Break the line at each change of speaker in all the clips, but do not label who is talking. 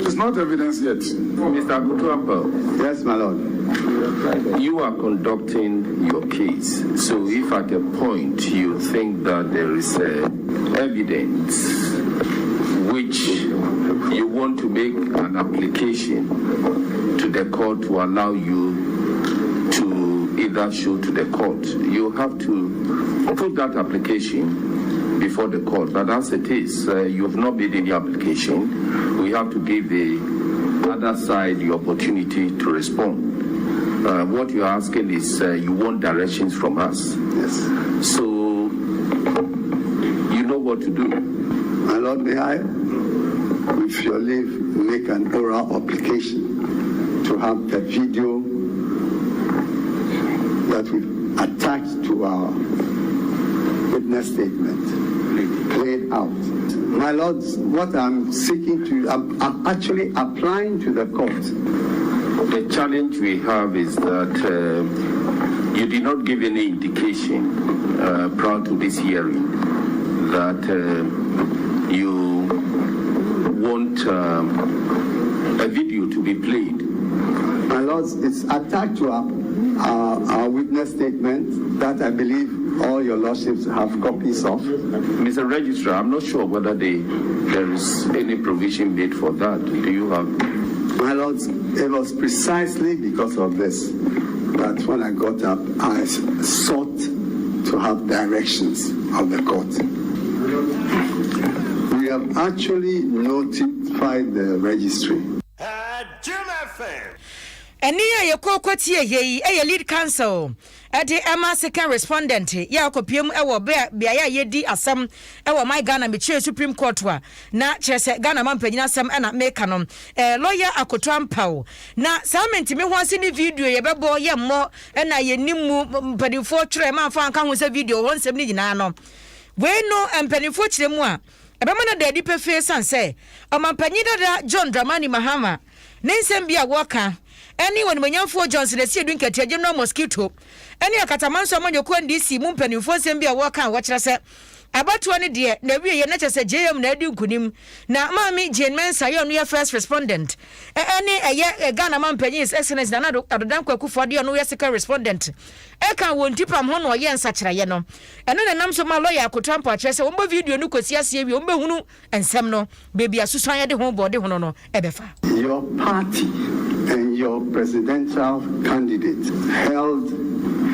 It's not evidence yet.
Mr. Akutuampa.
Yes, my lord.
You are conducting your case. So if at a point you think that there is evidence which you want to make an application to the court to allow you to either show to the court, you have to put that application before the court. But as it is, you have not made any application. We have to give the other side the opportunity to respond. What you're asking is you want directions from us.
Yes.
So you know what to do.
My lord, may I, with your leave, make an oral application to have the video that we attached to our witness statement played out. My lords, what I'm seeking to, I'm actually applying to the court.
The challenge we have is that you did not give any indication prior to this hearing that you want a video to be played.
My lords, it's attached to our witness statement that I believe all your lordships have copies of.
Mr. Registrar, I'm not sure whether there is any provision made for that. Do you have?
My lords, it was precisely because of this that when I got up, I sought to have directions of the court. We have actually notified the registry.
Eni ya kwoti ye lead counsel ade ema second respondent ya kopiem ewo bia ya yedi asem ewo my Ghana me Supreme Court wa na kyerese Ghana mampanyina asem na meka no lawyer Akutuampa na samenti me ho ase ni video ye bebo ye mo na ye nimu mpanifo twere ma fa anka ho se video ho nsem ni nyina no we no mpanifo kyere mu a ebema na dadi pefe sanse o mampanyina da John Dramani Mahama nensem bia woka anyone manyamfo Johnson esi edu nketia general mosquito any akatamanso amanyoko ndisi mu mpanimfo nsem bia woka wo kyerɛ sɛ abatuo ne de na wie ye na kyerɛ JM na adi nkunim na maami Jane Mensa ye no ye first respondent eye Ghana mampanyi is excellence na adodan kwakufo de no ye second respondent ka won tipam ho no ye nsakyerɛ ye no ɛno na nam so ma lawyer Akutuampa kyerɛ sɛ womba video no kosi ase wie womba hunu ensem no baby asusan ye de ho bode ho no ebefa.
Your party and your presidential candidate held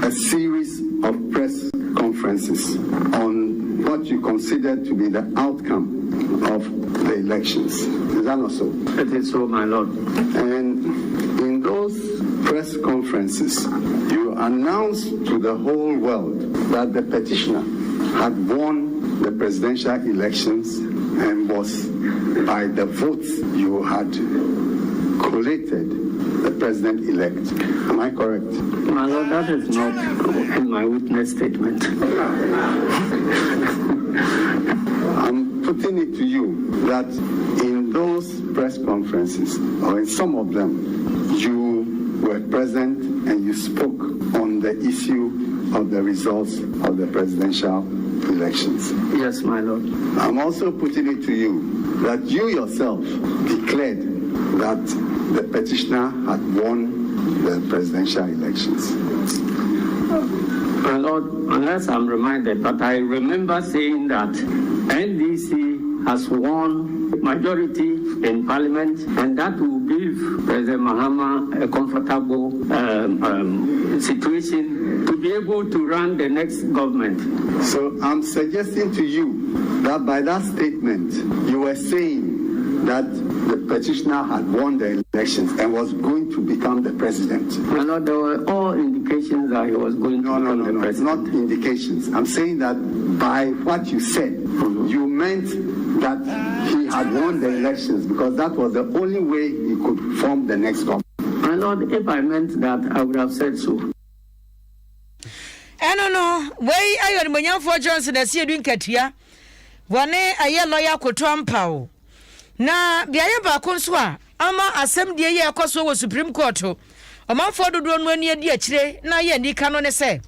a series of press conferences on what you consider to be the outcome of the elections. Is that not so?
It is so, my lord.
And in those press conferences, you announced to the whole world that the petitioner had won the presidential elections and was, by the votes you had collated, the president-elect. Am I correct?
My lord, that is not in my witness statement.
I'm putting it to you that in those press conferences, or in some of them, you were present and you spoke on the issue of the results of the presidential elections.
Yes, my lord.
I'm also putting it to you that you yourself declared that the petitioner had won the presidential elections.
My lord, unless I'm reminded, but I remember saying that NDC has won majority in parliament, and that will give President Mahama a comfortable situation to be able to run the next government.
So I'm suggesting to you that by that statement, you were saying that the petitioner had won the elections and was going to become the president.
No, there were all indications that he was going to become the president.
Not indications. I'm saying that by what you said, you meant that he had won the elections because that was the only way he could form the next government.
My lord, if I meant that, I would have said so.
No. Way I am when for Johnson as you doing Katia. One a lawyer Akutuampa. Na biaye ba konswa ama asem de ye akoso wo Supreme Court o manfo dodo no ani adi akire na ye ni ka no ne se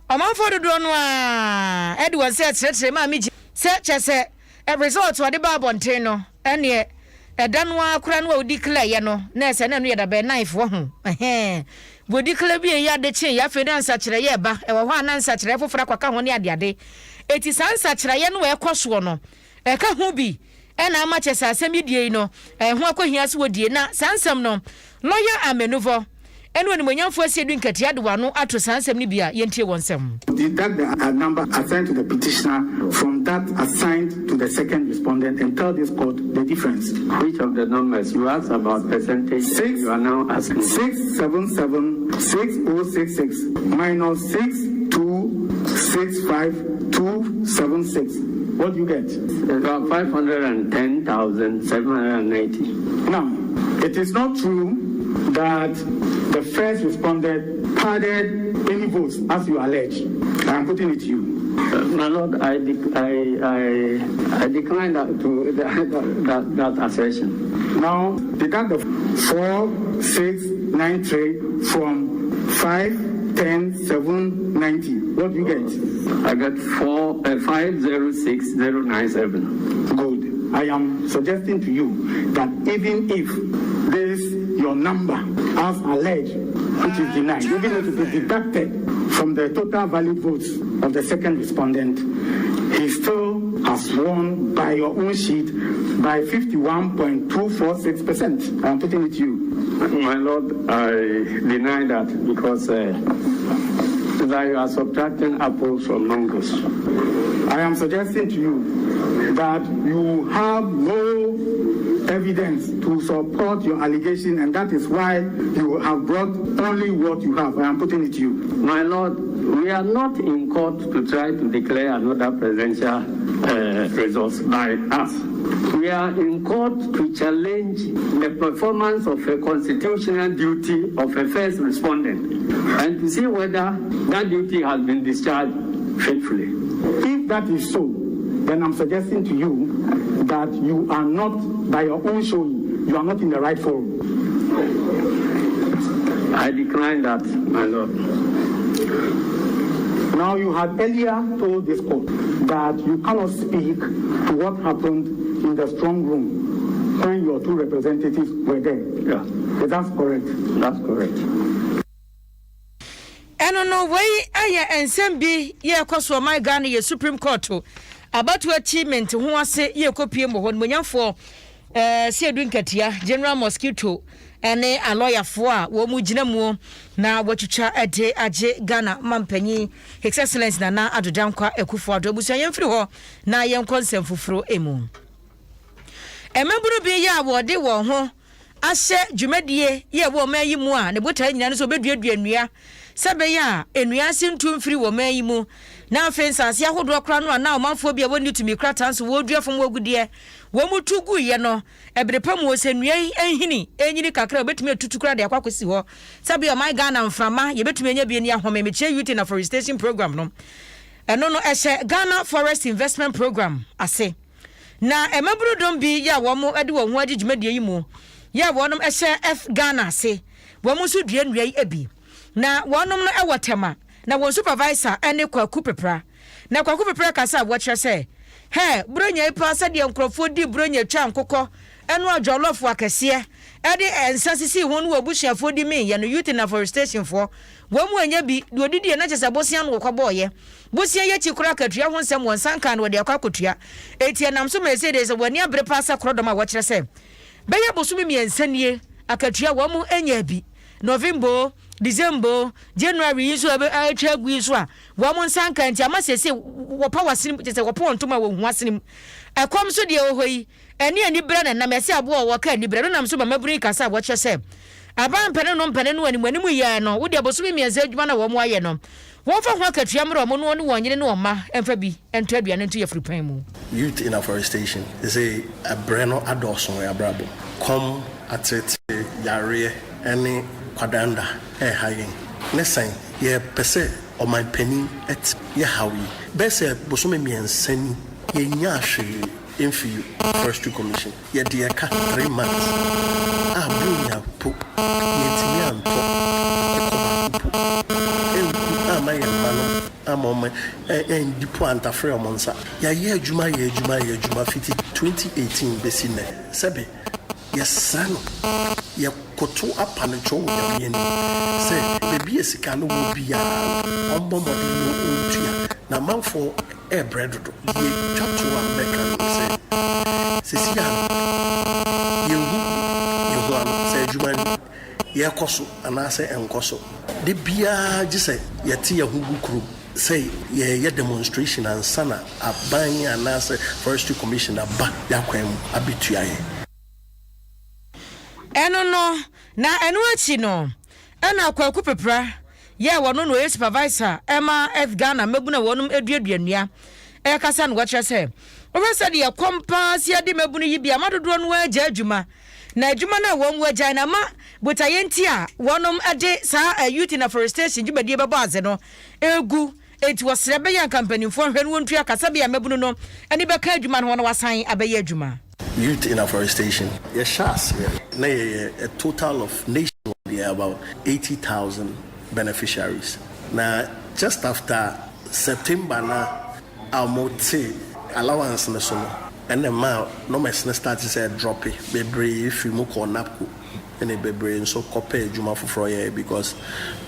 o manfo dodo no a Edward se kire ma mi se chese e result wa de ba bonten no ene edanwa kura no odi declare ye no na ese na no ye da be knife wo ho wo declare bi ya de che ya fe na nsa kire ye ba e wo ho anansa kire fofora kwaka ho ne ade eti sansa kire ye no we koso no e ka ho bi e na ma che sa asem die no ho akohia se wo die na sansam no lawyer amenuvo enu ni monyamfo asiedu nkatia de wano ato sansam ni bia yentie wonsem.
Deduct the number assigned to the petitioner from that assigned to the second respondent and tell this court the difference.
Which of the numbers you asked about percentage?
6,
you are now asking.
677 6066 minus 6265 276. What do you get?
About 510,790.
Now, it is not true that the first respondent padded any votes as you allege. I am putting it to you.
My Lord, I decline that assertion.
Now, deduct the 4693 from 510,790. What do you get?
I got 506097.
Good. I am suggesting to you that even if this your number as alleged, which is denied, even if it is deducted from the total valid votes of the second respondent, he still has won by your own sheet by 51.246%. I am putting it to you.
My Lord, I deny that because that you are subtracting apples from mangoes.
I am suggesting to you that you have no evidence to support your allegation, and that is why you have brought only what you have. I am putting it to you.
My Lord, we are not in court to try to declare another presidential results by us. We are in court to challenge the performance of a constitutional duty of a first respondent and to see whether that duty has been discharged faithfully.
If that is so, then I'm suggesting to you that you are not, by your own showing, you are not in the right forum.
I decline that, my Lord.
Now, you had earlier told this court that you cannot speak to what happened in the strong room when your two representatives were there.
Yeah.
Is that correct?
That's correct.
And no way, and send be ye cause for my Ghana, ye Supreme Court. About to achievement, who was say ye copy when we for see doing Katia, General Mosquito, and a lawyer for Womujinamu, now what you chat a day, Aje Ghana, Mampenny, His Excellence Nana Adodamka, Ekufu, Dobusayan Fru, na young consent for Fro Emu. A member be ya, what they were home. I said, Jumedie, ye wo me yi mu a ne botai nyane so beduadua nua sebe ya enua sintum firi wo me yi mu na afensa ase ahodo kra no na omanfo bia woni tumi kra tanso wo dua fom wogude wo mutugu ye no ebrepa mu osenua enhini enyini kakra obetumi atutu kra de akwakosi ho sebe ya my Ghana mframa ye betumi nya bi ni ahome meche youth in afforestation program no eno no ehye Ghana Forest Investment Program ase na emaburu don bi ya wo mo ade wo ho agijumade yi mu ya wonom ehye F Ghana se wo mu so dua nua yi abi na wonom no ewotema na won supervisor ene kwaku pepra na kwaku pepra kasa wo kire se he bronya ipa se de nkrofo di bronya twa nkokọ eno ajolofo akese e de ensasisi honu obusuafo di me ye no youth in afforestation for wo mu anya bi de odidi na chese bosia no kwabọye bosia ye chikura katua ho nsem won sanka no de akwakotua etie nam so Mercedes wani abrepa sa krodoma wo kire se beye bosumi miensanie akatua wo mu anya bi November December January iso atwa gu iso a wo mu nsanka nti amasese wo pa wasini tese wo pa ntoma wo hu asini ekom so de ohoyi eni ani bra na mese abo wo ka ani bra no nam so ba mabuni kasa wo kyese aba mpene no animu ye no wo de bosumi miensa adwuma na wo mu aye no wo fa ho akatua mro mo no ne wo nyene ne wo ma emfa bi ento aduane nto yefri pan mu
youth in afforestation is a breno adoson ya brabo kom atete yare ene kwadanda hayen nesan ye pese o my penny et ye hawi bese bosome miensani ye nya hwe emfi forestry commission ye de ka 3 months abunya po ye timianto my man amom and the point afre omonsa ya ye adwuma fiti 2018 besi ne sebe yɛsano yɛkoto apanetwo wɔ yɛni sɛ baabi sika no wɔ biara ɔmbɔ mmɔden no ɔntua na amanfoɔ ɛbrɛ dodo yɛtwa to a mɛka no sɛ sɛsi a yɛhu ano sɛ adwuma no yɛkɔ so anaasɛ ɛnkɔ so de biara gye sɛ yɛte yɛho gu kurom sɛ yɛyɛ demonstration ansa na aban anaasɛ forestry commission aba yɛakwan mu abɛtua yɛ
ɛno no na ɛno akyi no ɛna akwaku pepra yɛ wɔno no yɛ supervisor ɛma F Ghana mabuna wɔnom aduaduanua ɛkasa no wɔkyerɛ sɛ wɔbɛsɛ de yɛkɔmpa si ade mabunu yi bia madodoɔ no agya adwuma na adwuma na wɔn wagya na ma botayenti a wɔnom ade saa youth in afforestation dwumadie bɛbɔ aze no egu enti wɔsrɛ bɛyɛ kampanimfoɔ hwɛ no wɔntua kasa bia mabunu no ɛne bɛka adwuma no wɔn wasan abɛyɛ adwuma
youth in afforestation yes na a total of nationwide about 80,000 beneficiaries na just after September na amote allowance na so no and ma no mes na start say drop it bebre if mu ko napko and bebre nso kope adwuma foforo ye because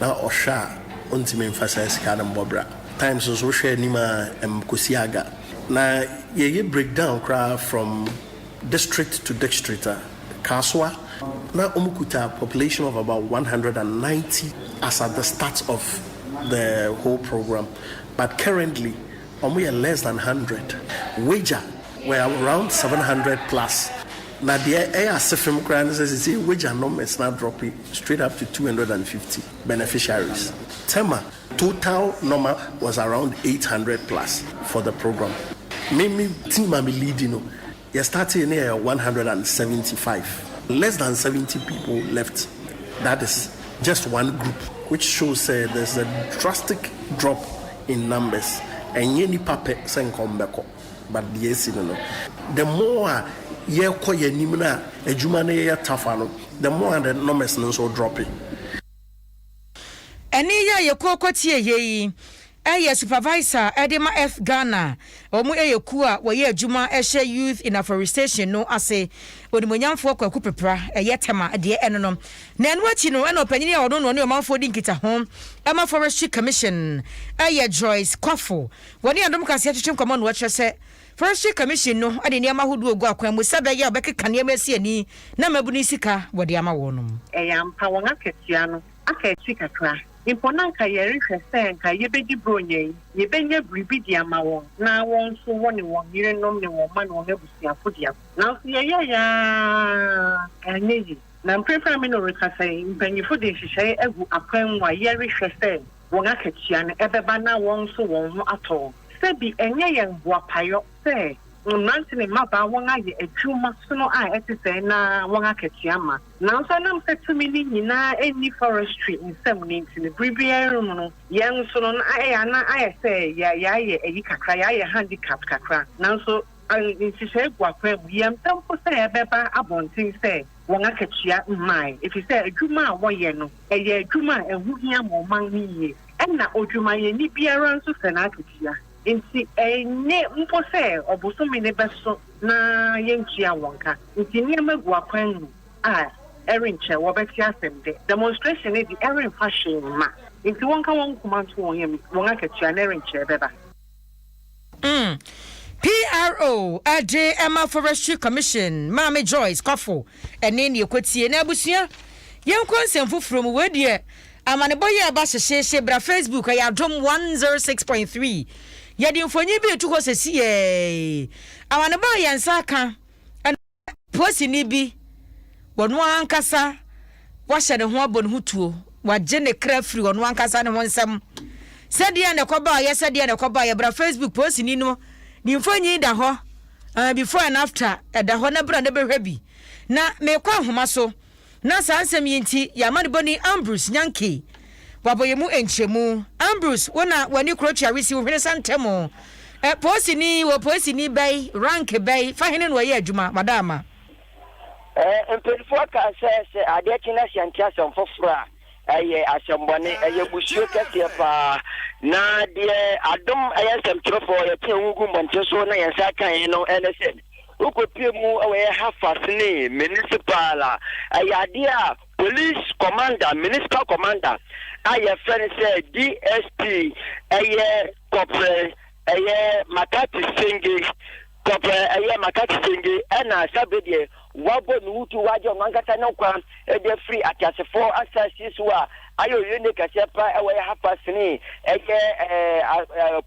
na osha ontime emphasize ka na mbobra times so hwe anima kosiaga na ye breakdown cry from district to district Kaswa na umukuta population of about 190 as at the start of the whole program but currently we are less than 100 wager we're around 700 plus now the air system says wager numbers now dropping straight up to 250 beneficiaries tema total number was around 800 plus for the program maybe team I'm leading you're starting near 175 less than 70 people left that is just one group which shows there's a drastic drop in numbers and any pape sen come back but yes no the more ye ko ye nimna adwuma na ye tafa no the more the numbers no so dropping
eni ye kokotie ye supervisor Adom F Ghana omu ku a wo ye adwuma ehye youth in afforestation no ase onimonyamfo kwaku pepra tema de eno no na eno achi no eno panyini a wono no ne omanfo di nkita ho ema forestry commission Joyce Kwafo woni Adom kase atwetwe nkoma no wɔkyerɛ sɛ forestry commission no ade ne amahodo ogu akwan mu sɛ bɛyɛ obɛkeka ne amasi ani na mabuni sika wɔde ama wɔnom
yampa wɔn akatua no aka atwi kakra imponanka yɛrehwɛ sɛ nka yɛbɛdi bronye yɛbɛnya bribi di ama wɔn na wɔn so wɔne wɔn yerenom ne wɔn ma ne wɔn abusuafo dia na so yɛyɛ ya anyeyi na mprefra me no rekasa mpanyifo de hyehyɛ agu akwan mu a yɛrehwɛ sɛ wɔn akatua no ɛbɛba na wɔn so wɔn ho atɔ sɛ bi ɛnyɛ yɛn boapayo sɛ Nanti ne maba wɔn ayɛ adwuma sono a ɛte sɛ na wɔn akatua ma na nso nam sɛ tumi ne nyinaa ɛni forestry nsɛm ne nti ne biribiara mu no yɛn nso no ayɛ sɛ yɛayɛ ayi kakra yɛayɛ handicap kakra nanso nhyehyɛ gu akwan mu yɛmtampo sɛ yɛbɛba abɔnten sɛ wɔn akatua mmaa ɛfiri sɛ adwuma a wɔyɛ no ɛyɛ adwuma a ɛho hia ma ɔman no yie ɛna odwumayɛni biara nso sɛ n'akatua nti ɛnyɛ mpo sɛ ɔbosome ne bɛso na yɛntua wɔn ka nti nneɛma gu akwan mu a ɛrenkyɛ wɔbɛte asɛm de demonstration ne de ɛremfa hwee ma nti wɔn ka wɔn nkoma nto wɔn yam wɔn akatua ne ɛrenkyɛ bɛba
PRO Ade Emma Forestry Commission Mama Joyce Kwafo ene ne ekotie na abusua yenkɔ nsɛmfo from we de amanebo ye aba hyehye bra Facebook ya Adom 106.3 yɛde mfonyi bi etu hɔ sesi ye amanebo yɛnsa ka posi ni bi wɔno ankasa wahyɛ ne ho abɔ ne ho tuo wagye ne kra firi wɔno ankasa ne ho nsɛm sɛdeɛ ne kɔba yɛ sɛdeɛ ne kɔba yɛ bra Facebook posi ni no nimfonyi da hɔ before and after da hɔ na bra na behwɛ bi na mekɔ ahoma so na saa nsɛm yinti yamane boni Ambrose Nyanke waboyemu enchemu Ambrose wona wani krocha resi wo hwene santemo posini wo posini bai rank bai fa hene no yɛ adwuma madama
empelifo ka sɛ ade kina hyantia sɛm foforo a ɛyɛ asɛmbɔne ɛyɛ busuo kɛseɛ paa na deɛ adom ɛyɛ nsɛmtwerɛfoɔ yɛpɛ wugu mmɔnte so na yɛnsa kan no ɛne sɛ ukopie mu half fascinating municipal idea police commander municipal commander aye friend say DSP corporate Makati Singi corporate Makati Singi na sabedie wabo nutu waje mangata no kwa de free atasefo access wa ayo yene kasepa half fascinating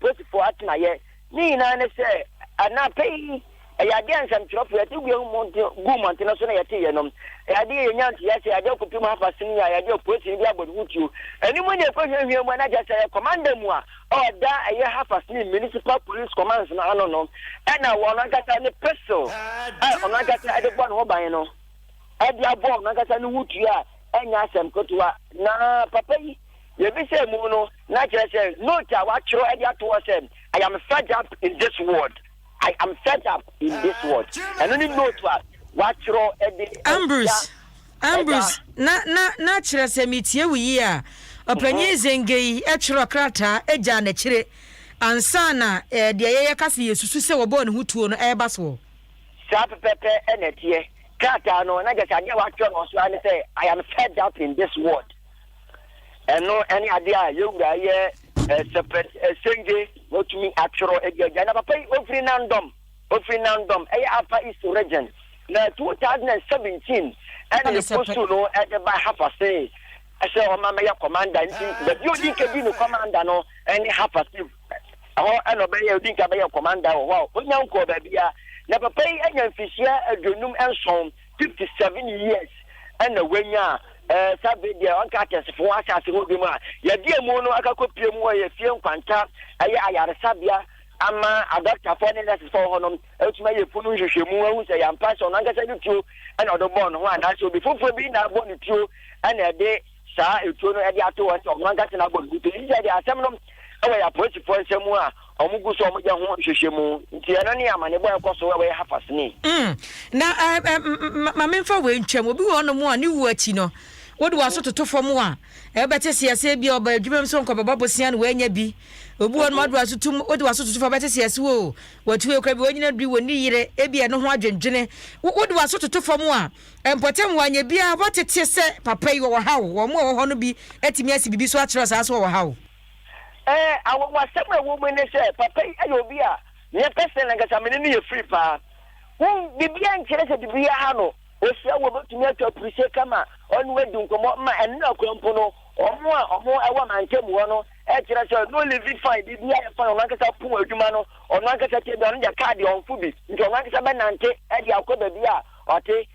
post for atnaye ni na ne say ana pay yade ansam trop yati gumonte na so na yati yenom yade yenyanti yati yade kopim half fascinating yade post bi abodutu eni mo ne kohwehwe mo na jase commander mu a oda half fascinating municipal police command na no na wona gata ne peso ona gata ade bon ho ban no ade abo na gata ne wutu a enya asem kotoa na papa yi ye bi se mu no na jese note a wa chiro ade ato asem I am fed up in this world. I am fed up in this world. And only note what chiro ade
Ambrose na chira se mitie wi a opanye zengei chiro krata eja na chire ansa na de ye kase yesusu se wo bo ne hutuo no e baso
sa pepe enetie krata no na just ade wa chiro no so ani say I am fed up in this world. And no any idea you ga ye separate senge no to me actual eja na papa ofri nandom apa is region na 2017 and the supposed to know at the by half a say I say o mama ya commander the building can be no commander no any half a say oh and obey you think about your commander wow onyan ko ba bia na papa anya fisia adonum enson 57 years and the wenya sabe dia on ka tese fo asase ho bi mu a ya die mu no aka kopie mu ye fie nkwanta aye ayare sabia ama adoctor for ne nurse for honom etuma ye funu hwehwemu ahu se ya mpaso no anga se tuo ana odo bon ho ana so bi fofo bi na bon tuo ana de saa etuo no e de ato won so anga se na bon gutu ije de asem no awe ya police for nsemu a omugu so omuje ho hwehwemu nti eno ne amane boy koso we hafasni
na mamemfa we ntwam obi wo no mu a ne wu achi no wodi waso toto fom a ebete siase bi oba adwumem so nkobaba bosia no wanya bi obi won madu waso tum wodi waso toto fom bete siase wo watu e kwa bi wonyina bi woni yire ebi eno ho adwendwene wodi waso toto fom a empotem wanya bi a wotete se papa yi wo hawo wo mo ho no bi etimi asi bibi so akere sa so wo hawo
awo wasema wo mene se papa yi ayo bi a ne person na gasa mene ne free pa wo bibia nkere se bibia ha no osia wo betumi ato appreciate kama onu we dunkomo ma enna kwampo no omo ewa mantem wo no e kire se no live fine bibia e fine onu akasa pu adwuma no onu akasa te bi onu ja card on fu bi nti onu akasa be nante e di akoba bi a ote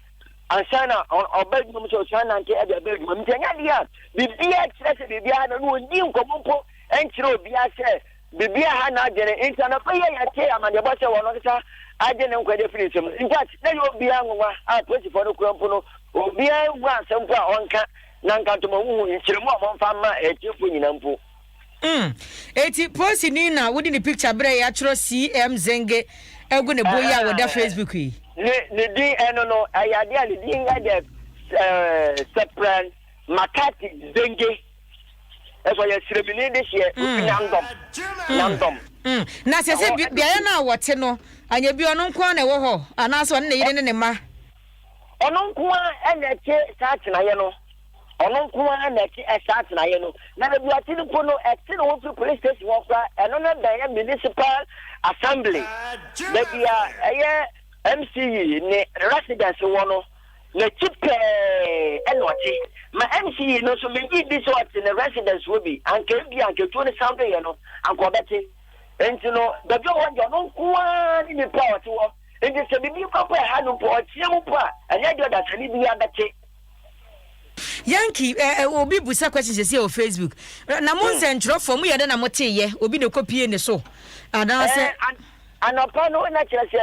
ansana obeg no so sana nante e di beg mo ntenya dia bibia kire se bibia no no ndi nkomo mpo enkire obi ase bibia ha na agene internet pa ya te amade bo se wo no akasa agene nkwade free sem in fact na yo bia nwa a 24 no kwampo no obi a asempo a onka na nkantomo wu nchiremu a monfa ma echefo nyina mpo
eti posi ni na wodi ni picture bre ya chro CM Zenge egu ne boya woda Facebook yi
ne di eno no ayade a ne di ngade separate Makati Zenge eso ya siremini de hie nandom
na sese bia na wote no anya bi ono nko na ewo ho anaso ne yire ne ma
ono nko na che start na ye no ono nko na che start na ye no na be bia tin po no eti no wo police station wo kwa eno na da municipal assembly be bia MCE ne residence wo no na chipe enoti ma MCE no so me gi so at the residence wo bi anke bia anke to ne sound ye no anko beti enti no da jo wonja no kwa ni power to wo enti se bibi papa ha no po tie mu pa anya jo da tani bi abete
Yankee obi busa questions say on Facebook na mo nsentro fom ye de na mo teye obi ne kopie ne so ana se
anopa no na kire se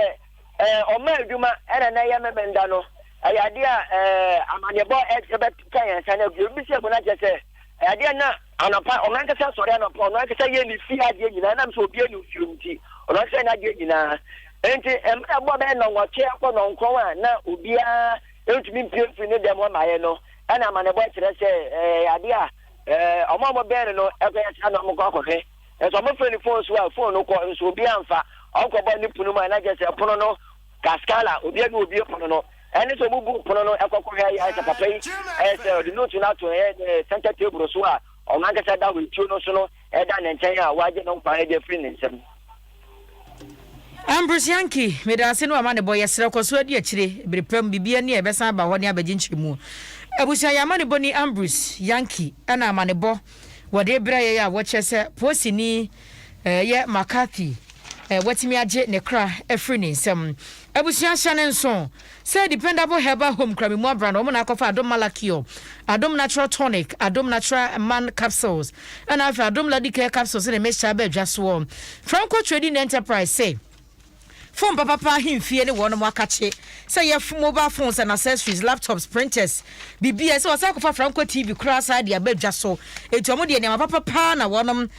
o ma aduma era na ya memenda no ayade a amanebo expert kan yan sana obi se mo na kire se ayade na anopa o man kasa sori anopa no kasa ye ni fi ade nyina na so obi enu fiumti o na se na ade nyina enti abo be no ngoche akọ no nkon a na obi a entumi mpie ne dem ma ye no ana amanebo kire se ade a omo be no e ya sa no mo ko akohwe so mo phone so a phone ko so obi amfa onko ba ni punu ma na je se pono no Cascala, Obi Pono, and it's a Bubu Pono, Ecocoya, as a papa, as the note to Santa Table, or Mancasada with Chuno Sono, Edan and China, why they don't find their friends.
Ambrose Yankee, medase no amane boy yesra kwaso adi akire brepam bibia ne ebesa ba hone abagin abusia yamane boni Ambrose Yankee ana amane bo wode braye ya wo chese posini ye McCarthy watimi age ne kra efri ne nsem abusia hyane nso say dependable herbal home krami mo brand o mo na kofa Adom Malakio Adom natural tonic Adom natural man capsules and afa Adom ladike capsules ne mesha ba dwaso Franco Trading Enterprise say phone papa himfie ne wono akache say your mobile phones and accessories laptops printers BBS o say kofa Franco TV cross side ya badwa so etuomo de ne papa na wonom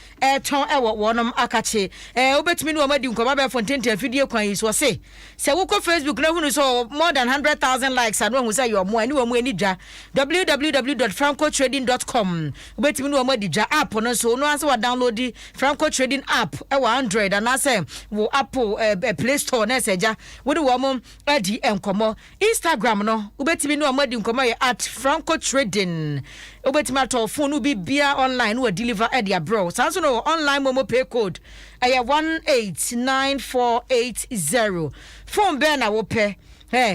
ton wonom akache obetimi ne omadi nkoma be fontente video kwan yi so say woko Facebook na hunu so more than 100,000 likes and hu say your mo ani wo mo ani dwa www.francotrading.com obetimi ne omadi dwa app no so no anse wa download Franco Trading app e wa Android and say wo Apple Play Store na seja wo de wo mo adi enkomo Instagram no ubetimi no amadi enkomo ye @Franco Trading ubetimi ato phone bi bia online wo deliver at their bro sanso no online momo pay code 189480 phone be na wo pe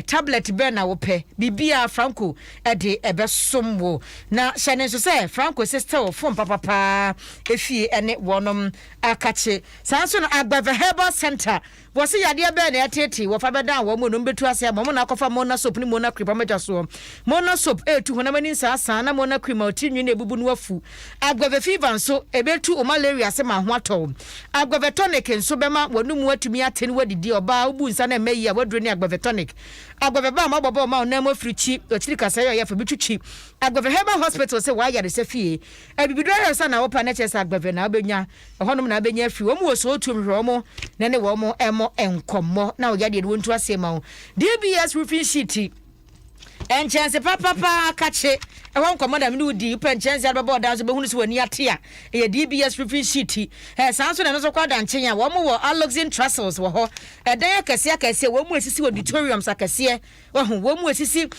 tablet be na wo pe bibia Franco de ebesom wo na hyane so say Franco sister phone papa efie ene wonom akache sanso no Agbava Herbal Center was yade be na atete wo fa beda wo mo no betu ase mo na kofa mo na soap ni mo na cream amaja so mo na soap etu honamani sa na mo na cream otinwi na ebubu no afu Agbava fever nso ebetu o malaria se ma ho ato Agbava tonic nso bema wonum atumi atene wadidi oba obu nsa na meyi a wadro ni Agbava tonic Agbava ba ma bobo ma na mo frichi ochiri kasa yo ya fa bitwitwi Agbava Herbal Hospital se wa ya de se fie ebibidwa sa na wo pa na chesa Agbava na obenya honum na obenya fie wo mo so otumhwe mo na ne wo mo enkomo na oyade wontu asema DBS roofing sheet en chance papa kache e won komo da me udi pen chance ababa da so behunu so wani ate a e DBS roofing sheet sanso na no so kwada nchen a wo mo wo Aloxin Trestles wo ho dan akase wo mo asisi auditoriums akase wo mo asisi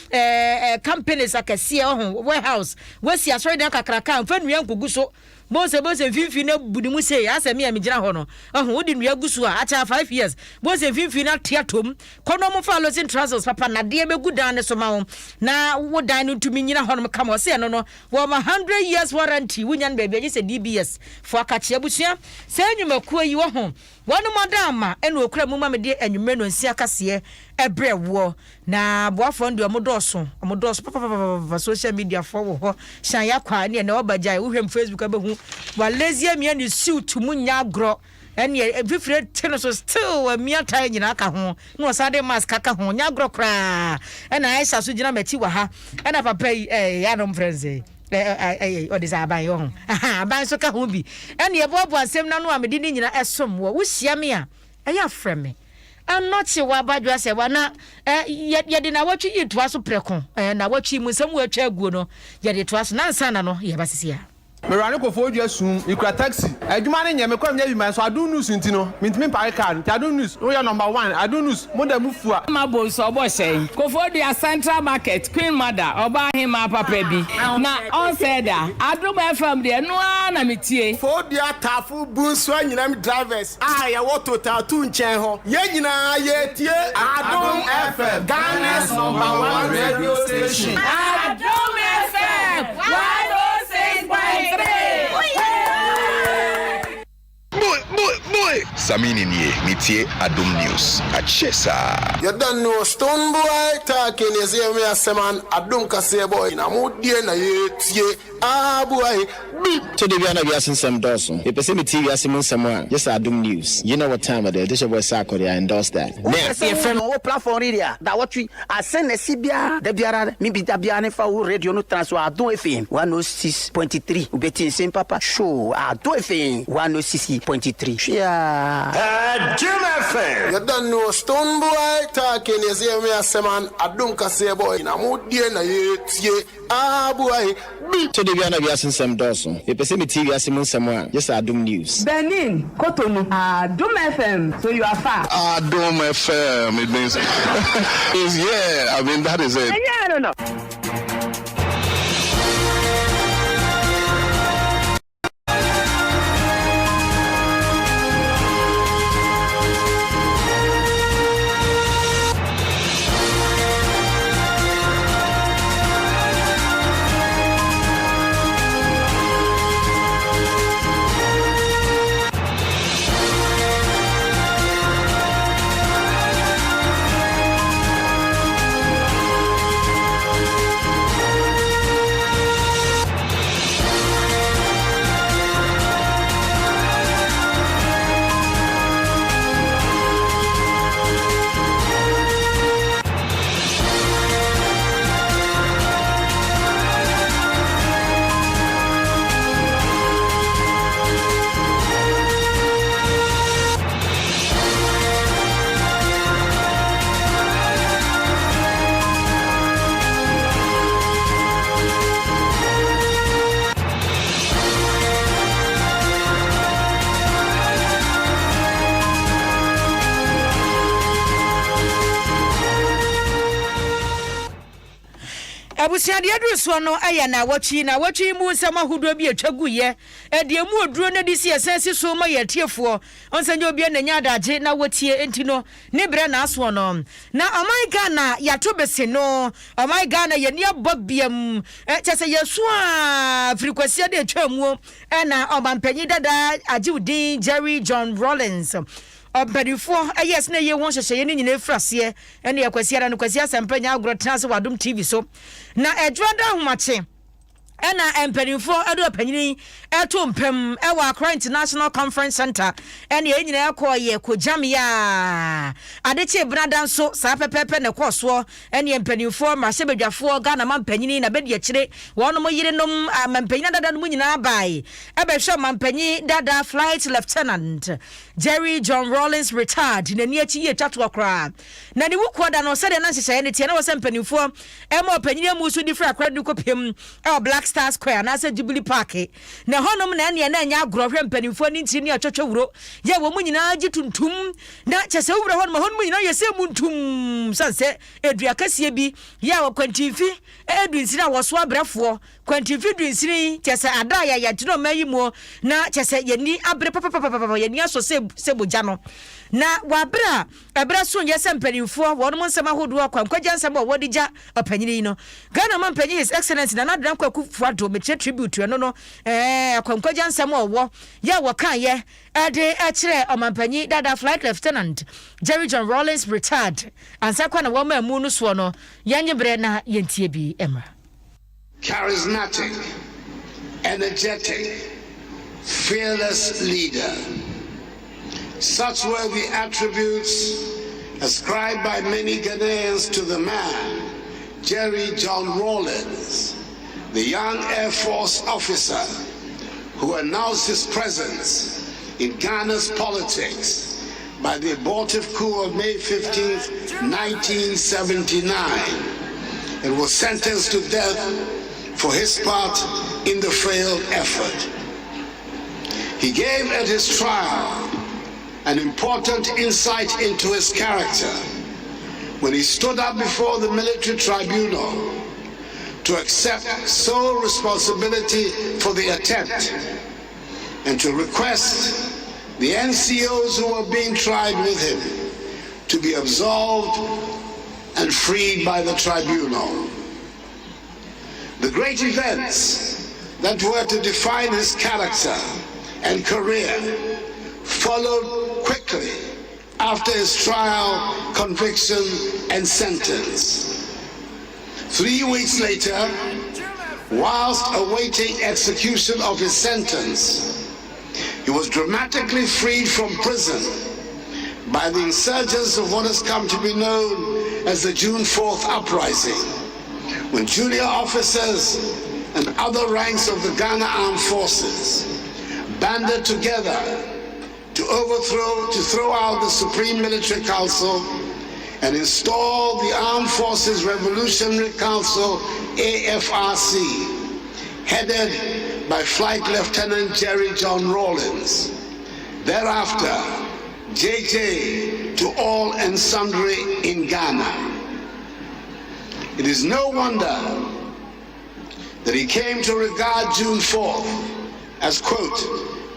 companies akase wo warehouse wo si asori dan kakraka mfa nua nkogu so Bose finfi na budimu se asemi a megyina ho no wodi nua gusu a acha 5 years bose finfi na tiatom kono mo fa Aloxin Trestles papa na de begu dan ne so ma wo na wo dan no tumi nyina ho no kama se no no wo ma 100 years warranty wunya baby agi se DBS fo akache abusua se nyumakuo yi wo ho wonu modama ene okura mu ma me de anwumre no nsi akase ebre wo na boafo ndi omodoso papa social media fo wo ho shan yakwa ne na obagya wo hwem Facebook abehu wa lazy mia ni suit mu nya agro ene vifre teno so still mia tai nyina aka ho no sade mask aka ho nya agro kra ena Aisha so gina mati wa ha ena papa ya no mfrenze odisa aban yo ho aban so ka ho bi ene ye bobo asem na no amedi ni nyina esom wo hia me a eya freme anoche wa badwa se wa na ye de na watwi yitwa so preko na watwi mu nsem wa atwa aguo no ye de toa so na nsa na no ye basisi a
Merane ko foju asum ikra taxi adwuma ne nyame kwam nya bi man so Adom News ntino mintimi pare card Adom News we are number 1 Adom News mo da mufu a
ma bo so bo sen ko foju a Central Market Queen Mother oba hima papa bi na on said that Adom FM de no na metie
foju a tafu bunso anyina mi drivers ya wo total tu nchen ho ye nyina ye tie Adom FM Ghana's number 1 radio station
Adom FM 106.3
Boy, Samini nie, mitie Adom News. Achesa.
You don't know Stone Boy talking is here me as man Adom kase boy na modie na ye tie boy.
So the Viana Viasin Sam Dawson. If you see me Simon Samuel, just Adom News. You know what time it is. This is your boy Sako there endorse that.
Now, friend, what platform area? That what we I send a Sibia, the Biara, maybe the Biane for radio no transfer Adom FM 106.3. Ubeti same papa show Adom FM 106.3. Yeah.
Jim FM. You don't know Stone Boy talking is here me as man Adom kase boy na mo die na ye boy.
So the Viana Viasin Sam Dawson. If you me TV as someone, just Adom News.
Benin, Cotonou, Adom FM. So you are far.
Adom FM. It means I mean that is it.
Yeah, I don't know.
Abusia de adruso no aya na wachi mu nsama hudo bi atwaguye de mu oduro na disi esensi so ma ye tiefo onsanyo obi na nya adaje na watie enti no ne bre na aso no na omaiga na yato bese no omaiga na ye ne abobiam chese yeso a frequency de atwamu na obampanyi dada ajiwdin Jerry John Rollins Oberifo yes na ye won hyehyeye ni nyina frase ene yakwasiara no kwasi asempanya agrotena se wadom TV so na edwada homache ena empanifo edo panyini eto mpem ewa Accra International Conference Center ene ye nyina yakoye kojam ya adeche brada nso sa pepepe ne koso ene empanifo mahye bedwafo Ghana mampanyini na bedi akire wono mo yire nom mampanyina dada no nyina bai ebehwe mampanyi dada Flight Lieutenant Jerry John Rollins retired na ni achi ye tatu akra na ni wukoda no sede na hyehyeye ne tie na wo sempanifo ema opanyini musu di fra akra du kopem Black Star Square na se Jubilee Park na honom na ene na nya agorhwe mpanimfo ni ntiri ni atwotwo wuro ye wo mu nyina gituntum na chese wuro honom honom nyina ye se muntum sanse eduakasie bi ya wo kwantifi edunsiri a wo so abrefo kwantifi dunsiri chese ada ya ya tino mayimo na chese ye ni abre papa ye ni aso se boja no na wabra abra so ye se mpanimfo wonom nsema hodo kwankwaja nsema wo digya opanyini no Ghana man panyi His Excellency na nadran kwaku fuado meche tribute no kwankwaja nsema owo ya wokan ye ade akire omampanyi dada Flight Lieutenant Jerry John Rollins retired ansa kwa na wo ma mu no so no yanyebre na yentie bi emra.
Charismatic, energetic, fearless leader. Such were the attributes ascribed by many Ghanaians to the man, Jerry John Rollins, the young Air Force officer who announced his presence in Ghana's politics by the abortive coup of May 15, 1979, and was sentenced to death for his part in the failed effort. He gave at his trial an important insight into his character when he stood up before the military tribunal to accept sole responsibility for the attempt and to request the NCOs who were being tried with him to be absolved and freed by the tribunal. The great events that were to define his character and career followed quickly after his trial, conviction, and sentence. 3 weeks later, whilst awaiting execution of his sentence, he was dramatically freed from prison by the insurgents of what has come to be known as the June 4th uprising, when junior officers and other ranks of the Ghana Armed Forces banded together to throw out the Supreme Military Council and install the Armed Forces Revolutionary Council, AFRC, headed by Flight Lieutenant Jerry John Rawlins. Thereafter, JJ to all and sundry in Ghana. It is no wonder that he came to regard June 4th as, quote,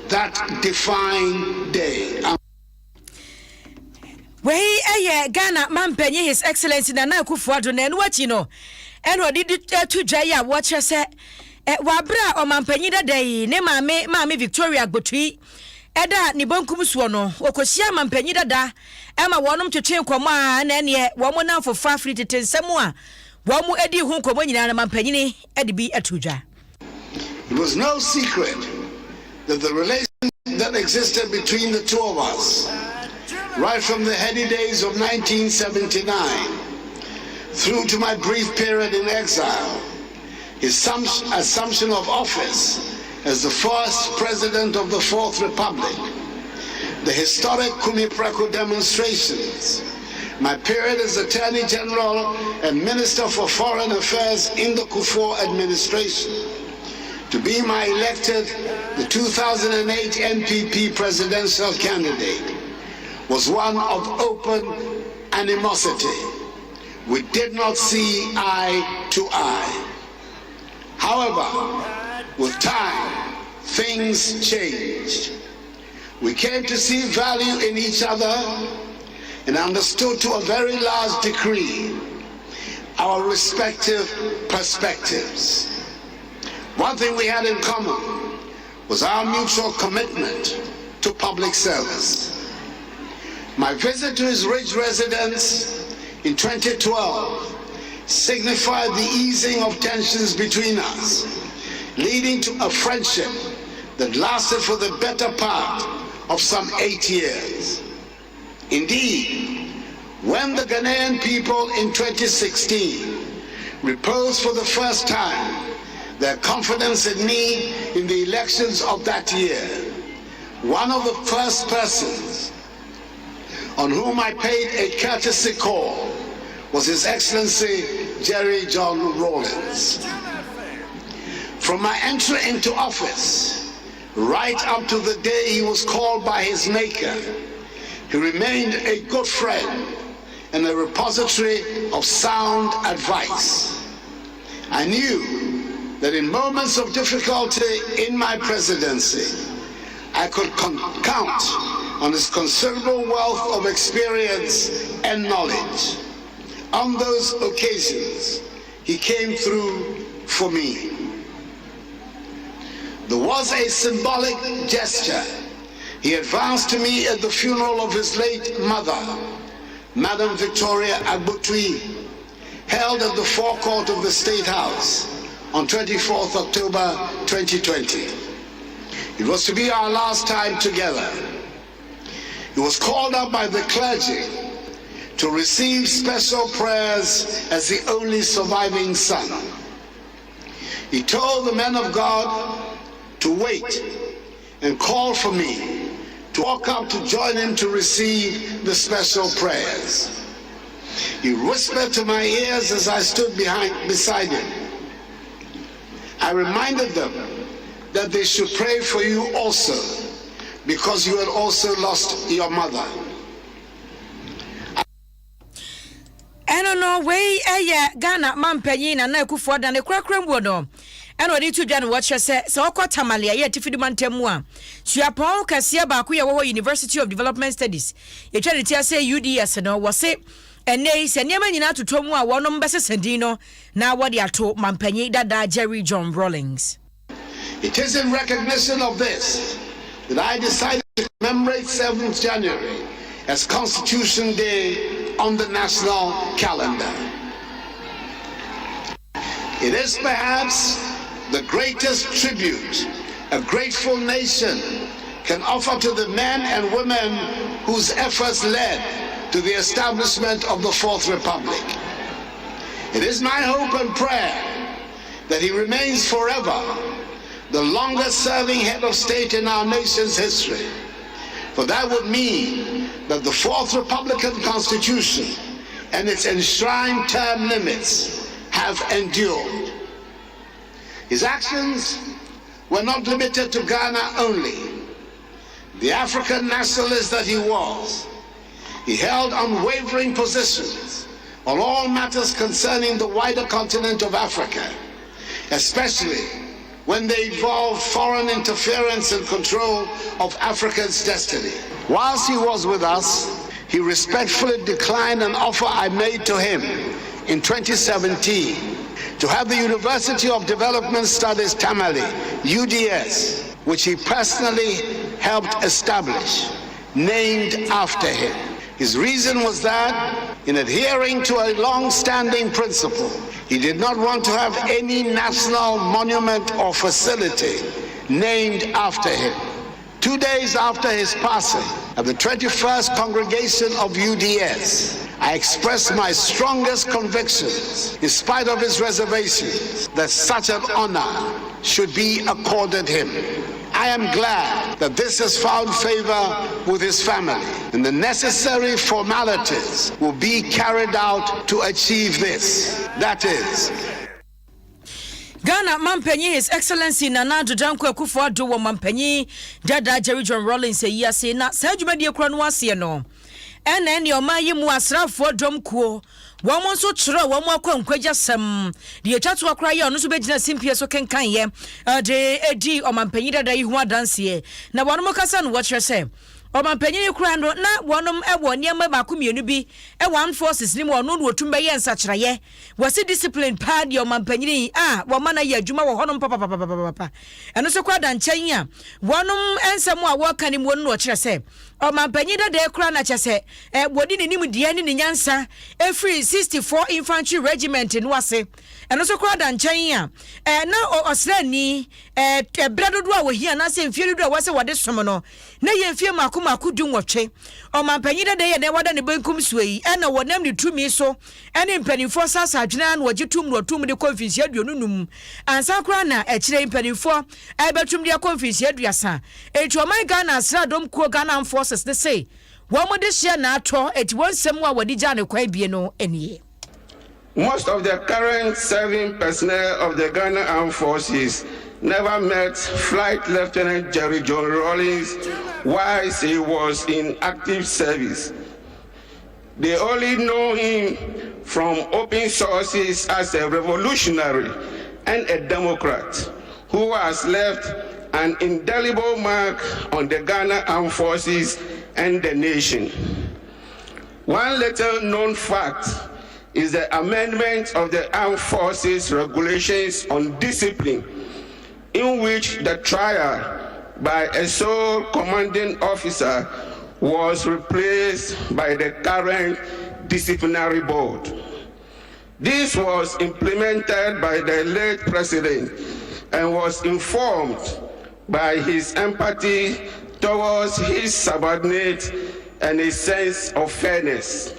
that defined day.
Wey Ghana mampenye His Excellency Nana Akufo-Addo na enu achi no eno di to dwa ya wo kire se wabra o mampenyi dadai ne maame Victoria Gbotui eda ni bonkum suo no okosia mampenyi dada ema wonom twetwe nkomo a na ene wo mo na fofa free tetensem a wo mo edi hu nkomo nyina na mampenyi ne edi bi atudwa.
It was no secret that the relation that existed between the two of us, right from the heady days of 1979 through to my brief period in exile, his assumption of office as the first president of the Fourth Republic, the historic Kumipreko demonstrations, my period as Attorney General and Minister for Foreign Affairs in the Kufuor administration, to be my elected the 2008 NPP presidential candidate, was one of open animosity. We did not see eye to eye. However, with time, things changed. We came to see value in each other and understood to a very large degree our respective perspectives. One thing we had in common was our mutual commitment to public service. My visit to his ridge residence in 2012 signified the easing of tensions between us, leading to a friendship that lasted for the better part of some 8 years. Indeed, when the Ghanaian people in 2016 reposed for the first time their confidence in me in the elections of that year, one of the first persons on whom I paid a courtesy call was His Excellency Jerry John Rawlins. From my entry into office, right up to the day he was called by his maker, he remained a good friend and a repository of sound advice. I knew that in moments of difficulty in my presidency, I could count on his considerable wealth of experience and knowledge. On those occasions, he came through for me. There was a symbolic gesture. He advanced to me at the funeral of his late mother, Madam Victoria Gbotui, held at the forecourt of the State House on 24th October 2020. It was to be our last time together. He was called up by the clergy to receive special prayers as the only surviving son. He told the men of God to wait and call for me to walk up to join him to receive the special prayers. He whispered to my ears as I stood beside him. I reminded them that they should pray for you also, because you had also lost your mother.
No way, Ghana mampenyi na Akufo-Addo ne kwakrambo no. Eno di to dwan watch say so okotamalia ye tifidi mantemu a. Suapon kase ba ko ye wo University of Development Studies. Ye twa ne tia say UDS no wo se ene se niam nyina totomu a wonom besesendin no na wo de ato mampenyi dada Jerry John Rawlings.
It is in recognition of this that I decided to commemorate 7th January as Constitution Day on the national calendar. It is perhaps the greatest tribute a grateful nation can offer to the men and women whose efforts led to the establishment of the Fourth Republic. It is my hope and prayer that he remains forever the longest serving head of state in our nation's history, For that would mean that the Fourth Republican Constitution and its enshrined term limits have endured. His actions were not limited to Ghana only. The African nationalist that he was, he held unwavering positions on all matters concerning the wider continent of Africa, especially when they involved foreign interference and control of Africa's destiny. Whilst he was with us, he respectfully declined an offer I made to him in 2017 to have the University of Development Studies Tamale, UDS, which he personally helped establish, named after him. His reason was that, in adhering to a long-standing principle, he did not want to have any national monument or facility named after him. 2 days after his passing, at the 21st congregation of UDS, I expressed my strongest convictions, in spite of his reservations, that such an honor should be accorded him. I am glad that this has found favor with his family, and the necessary formalities will be carried out to achieve this. That is,
Ghana Mampenyi, His Excellency Nana Danko Akufo-Addo wo Mampenyi Dada Jerry John Rawlings yi ase na sajuma de kura no ase no ene omayi mu asrafo dom kuo wo so kyerɛ wo akwankwaja sam de atwato akora ye ono so begina simpie so kenkan ye de edi Mampenyi Dada yi ho adanse na wono mo kasa no wo kyerɛ sɛ Mampenyi kura no na wonom ewo niam ba ko mienu bi armed forces ni mo no wotumba ye nsakyerɛye wasi discipline pa de Mampenyi wo mana ye adwuma wo honom papa eno so kwa da nkyɛn a wonom ensɛm a wo ka ni mo no kyerɛ sɛ Mampenyi Dada kura na kyerɛ sɛ wodi ni nim de ni nyansa every 64 infantry regiment no ase eno so kwa da nkyɛn a na osrani bradodo a wo hia na sɛ mfie dodo a wase wode som no na ye mfie maku du nwotwe Mampenyi Dada ye na wada ne benkum suyi na wonam ne tumi so ene mpanimfo sasa adwena na wogitum no tum de conference aduonunum ansa kura na ekire mpanimfo ebetum de conference aduasa etu oman Ghana Adom kuo Ghana forces they say wo mo de hye na ato eti wonsem a wodi gya ne kwan bie no enie.
Most of the current serving personnel of the Ghana Armed Forces never met Flight Lieutenant Jerry John Rawlings whilst he was in active service. They only know him from open sources as a revolutionary and a Democrat who has left an indelible mark on the Ghana Armed Forces and the nation. One little known fact is the amendment of the Armed Forces Regulations on Discipline, in which the trial by a sole commanding officer was replaced by the current disciplinary board. This was implemented by the late president and was informed by his empathy towards his subordinates and his sense of fairness.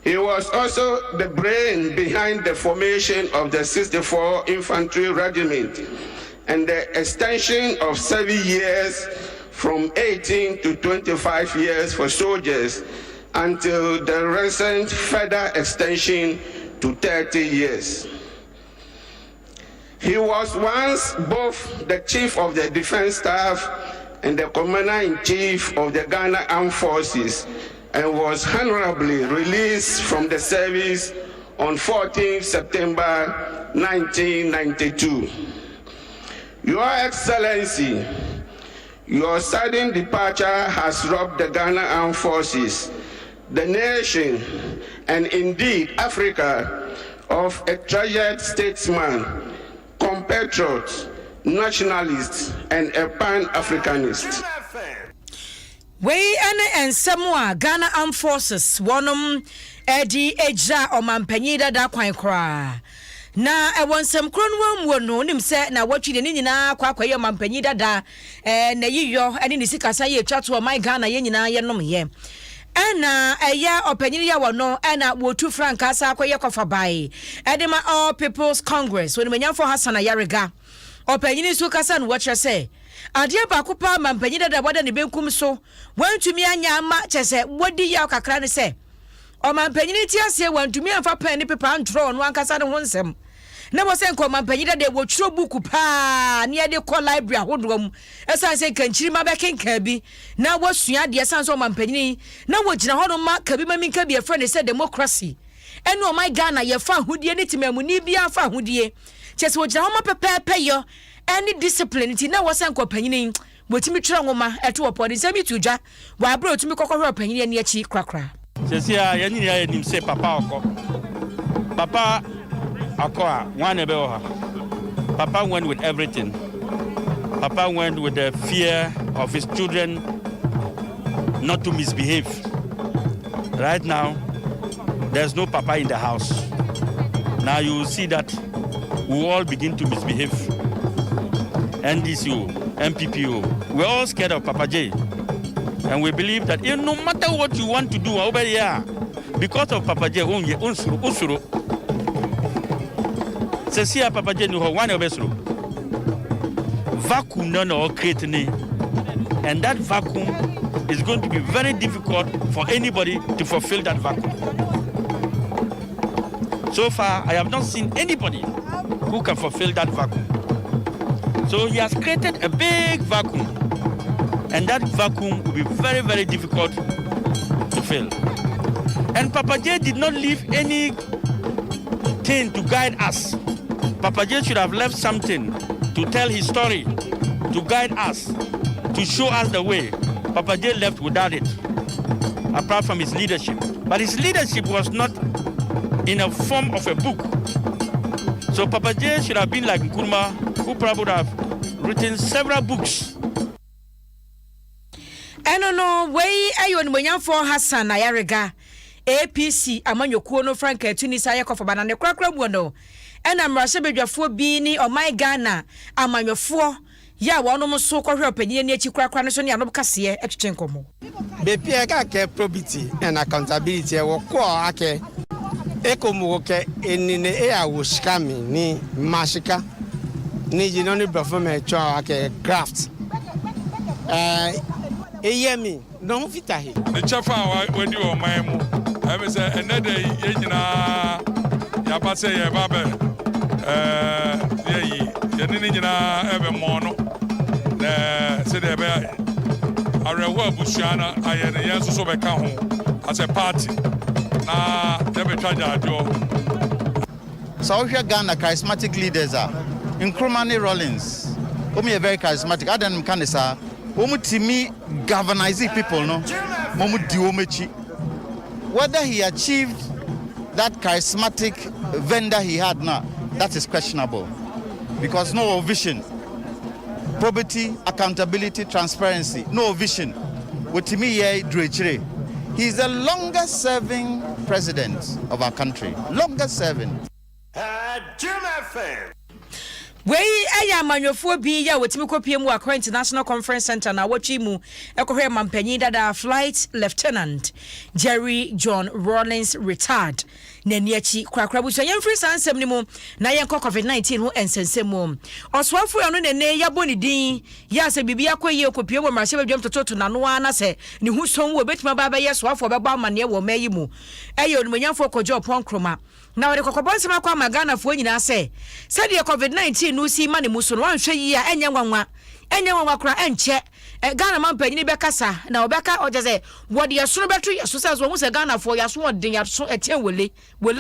He was also the brain behind the formation of the 64 Infantry Regiment and the extension of 7 years from 18 to 25 years for soldiers until the recent further extension to 30 years. He was once both the Chief of the Defense Staff and the Commander-in-Chief of the Ghana Armed Forces, and was honorably released from the service on 14 September 1992. Your Excellency, your sudden departure has robbed the Ghana Armed Forces, the nation, and indeed Africa, of a treasured statesman, compatriot, nationalist, and a pan-Africanist.
We and Samoa Ghana Armed Forces wonom edi eja Mampenyi Dada kwan kra na ewonsem kronwam wo no nim se na watwi ne nyina kwakwaye Mampenyi Dada na yiyo ene ni sikasa ye twato my Ghana ye nyina ye nom ye ena eya opanyini ya wono ena wotu franka sa akwaye kofa bai edema All People's Congress when menyafo Hassan Ayarega opanyini so kasa no watch say ade ba ko pa mampanyi dada boda ne benkum so wantumi anya ama chese wodi ya kakra ne say o mampanyi ti ase wantumi amfa pen ne pepa ntro no ankasa ne ho nsem na bo se nko mampanyi dada wo twiro buku pa ne ade ko library ahodom esan se kanchiri ma be kenka bi na wo sua de esan so mampanyi na wo gina ho no ma kabi ma minka bi e friend say democracy eno o my Ghana ye fa hodie ne timamuni bia fa hodie chese wo gina ho ma pepepe yo any discipline ti na wasan ko panyini wotimi twira ngoma eto opodi nsemi tuja wa bro tumi kokoro panyini ani achi krakra
sesia ya nyini ya nim se papa akwa one ebe oha papa went with everything. Papa went with the fear of his children not to misbehave. Right now there's no papa in the house. Now you will see that we all begin to misbehave. NDCO, MPPO, we're all scared of Papa J. And we believe that no matter what you want to do over here, because of Papa J, unsuru. Sesia Papa J, one of us, vacuum no creating, and that vacuum is going to be very difficult for anybody to fulfill that vacuum. So far, I have not seen anybody who can fulfill that vacuum. So he has created a big vacuum, and that vacuum will be very, very difficult to fill. And Papa J did not leave anything to guide us. Papa J should have left something to tell his story, to guide us, to show us the way. Papa J left without it, apart from his leadership. But his leadership was not in a form of a book. So Papa J should have been like Nkrumah, who probably would have written several books.
No, way ayon monyan for Hassan Ayarega APC amanyokuo no Frank Tunisa yakofa banane krakra buono ena mrase bedwafo bi ni o my Ghana amanyofo ya wono mo so kohwe opanyie ni achi krakra no so ne anob kase etwetwenkomo
be pia ka ke probity and accountability e wo ko ake ekomu ke enine e awo skami ni mashika ni jino ni perform cho ake craft eyemi no fita he
the chafa when you o maimu I say another yenyina ya ba say ya ba be ye nyina ebe mo no say dey be arewo abusuana ayene yeso so be ka ho as a party na dey be twaja ajo
so we Ghana charismatic leaders are Nkrumah Rollins omi very charismatic adan kanisa omutimi galvanizing people no momu di omechi whether he achieved that charismatic vendor he had now that is questionable because no vision, probity, accountability, transparency, no vision. He's the longest serving president of our country, longest serving.
Wey aya manyofo bi ya wetimi kopie mu akwa International Conference Center na watchi mu ekohwe mampanyi dada Flight Lieutenant Jerry John Rawlings retired na niachi kwakra bu so yemfri sansem ni mu na yenko COVID-19 ho ensensem mu oswafo ya no ne ya boni din ya se bibia kwaye kopie mu marse badwam tototo na no ana se ne hu son wo betima baba ye swafo beba amane wo mayi mu eye onumanyafo kojo ponkroma na wode kokobonse makwa magana fo nyina se de COVID-19 no si mane muso no anhwe yi a enye nwanwa kura enche Ghana man panyi be kasa na obeka ojeze wode yeso betu yeso se so hu se Ghana fo yaso odin yaso etien wele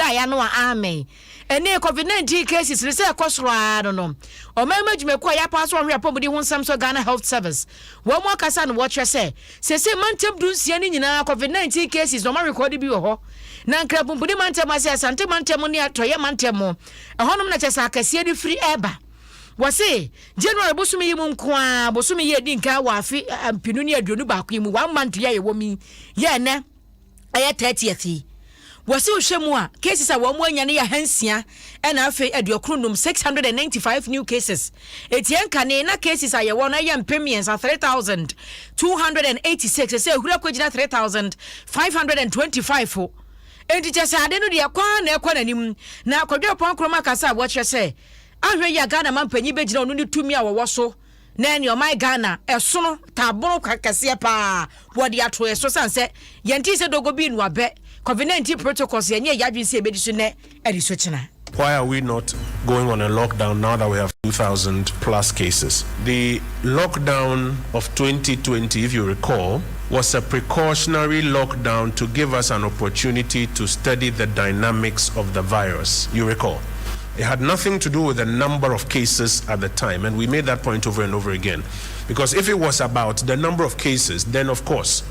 aya no amen ene COVID-19 cases se ekosoro no o mamajume kwa ya paso hwe apomudi hu nsam so Ghana Health Service wo mo kasa no watch se mantem du sia ni nyina COVID-19 cases no ma record bi wo ho na nkra bumbudi mantem ase asante mantem ni atoye mantem ehonum na chesa akase di free eba wase January bosumi yi mu nkoa bosumi yi edi nka wa afi ampinu ni aduonu ba ko yi mu 1 month ya ye wo mi ye ne aye 30th wase ohwemu a cases a wo mu anya ne ya hansia na afi aduokrunum 695 new cases etien kane na cases a ye wo na ye mpemiens 3286 say hura kwagina 3525 enti chese ade no de kwa na ekwa nanim na kwadwe pon kroma kasa wo kire say ahwe ya Ghana man panyi be gina onu ni tumi a wo so na ne o my Ghana esono taboro kakase pa wodi ato eso sanse yenti se dogo bi nu abe COVID-19 protocols yenye yadwin se ebedi so ne edi so china.
Why are we not going on a lockdown now that we have 2,000 plus cases? The lockdown of 2020, if you recall, was a precautionary lockdown to give us an opportunity to study the dynamics of the virus. You recall? It had nothing to do with the number of cases at the time, and we made that point over and over again. Because if it was about the number of cases, then of course,